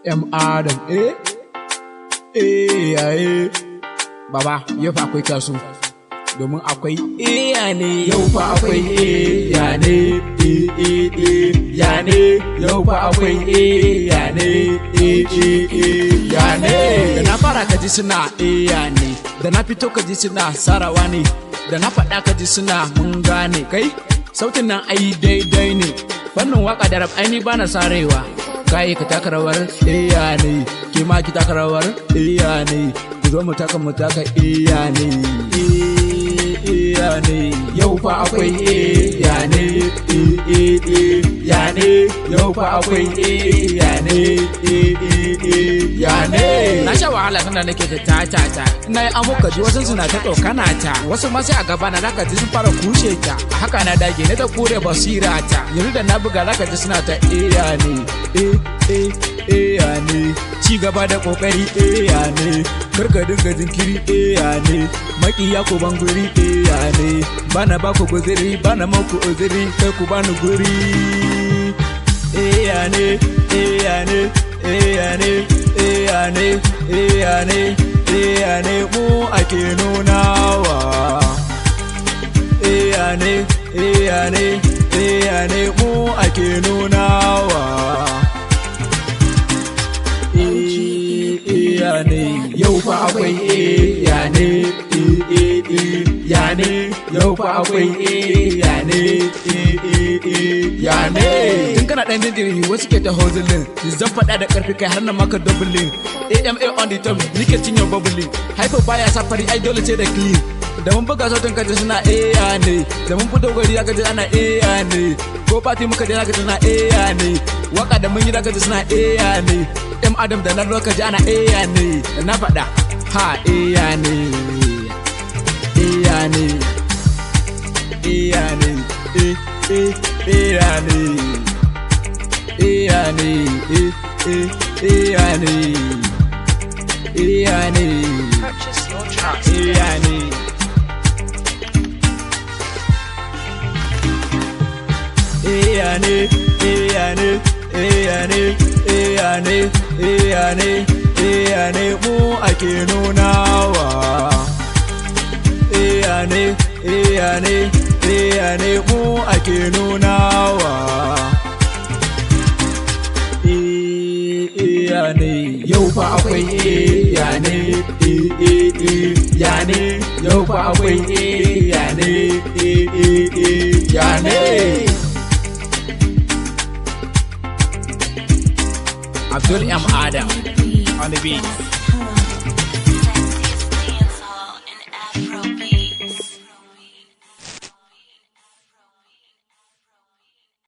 Adam, Baba, yau fa akwai kasu, domin akwai ya ne, yau fa akwai ya ne, ya ne, yau fa akwai ya ne, ya ne. Da na fara kaji suna ya ne, da na fito kaji suna sarawa ne, da na faɗa kaji suna mun gane kai, sautin nan ai daidai ne, fannin waka da rap aini bana sarewa. Kai ka taka rawar iya ne, ke ma ki taka rawar iya ne, ku zo mu taka iya ne, iya ne. Yau fa akwai iya ne, ya ne. Yau fa akwai iya ne, ya ne. Na sha wahala tunda nake ta ta ina yi amuka ji wasu suna ta tsokana ta, wasu ma sai a gaba na zaka ji sun fara kushe ta, haka na dage na ta kure basira ta, yanzu da na buga zaka ji suna ta iya ne, ya ne. Ci gaba da kokari ya ne, karka dinga jinkiri ya ne, makiya ku ban guri ya ne, bana ba ku guziri bana maku uziri, kai ku bani guri ya ne, ya ne, ya ne, ya ne, ya ne, ya ne. Mu ake nunawa ya ne, ya ne, ya ne. Mu ake nunawa ya ne. Yau fa akwai ya ne, ya ne. Yau fa akwai ya ne, ya ne. Tun kana ɗan dindiri wasu ke ta hozulin, zan faɗa da ƙarfi kai har na maka dublin. AMA on the top, nike cinye bubbling, haifar baya safari ai dole ce da clean. Da mun buga sautin kaji suna ya ne, da mun fito gari zaka ji ana ya ne, ko fati muka je zaka ji suna ya ne, waka da mun yi zaka ji suna ya ne. Adam da na lokaci ana ya ne, da na faɗa ha ya ne, ya ne, ya ne, ya ne, ya ne, ya ne, ya ne. Purchase your tracks. Ya ne. Ya ne, ya ne, ya ne, ya ne, ya ne, ya ne. Mu ake nunawa ya ne, ya ne, ya ne. Mu ake nunawa ya ne. Yau fa akwai ya ne, ya ne. Yau fa akwai ya ne, ya ne. Abdul M. Adam on the beat.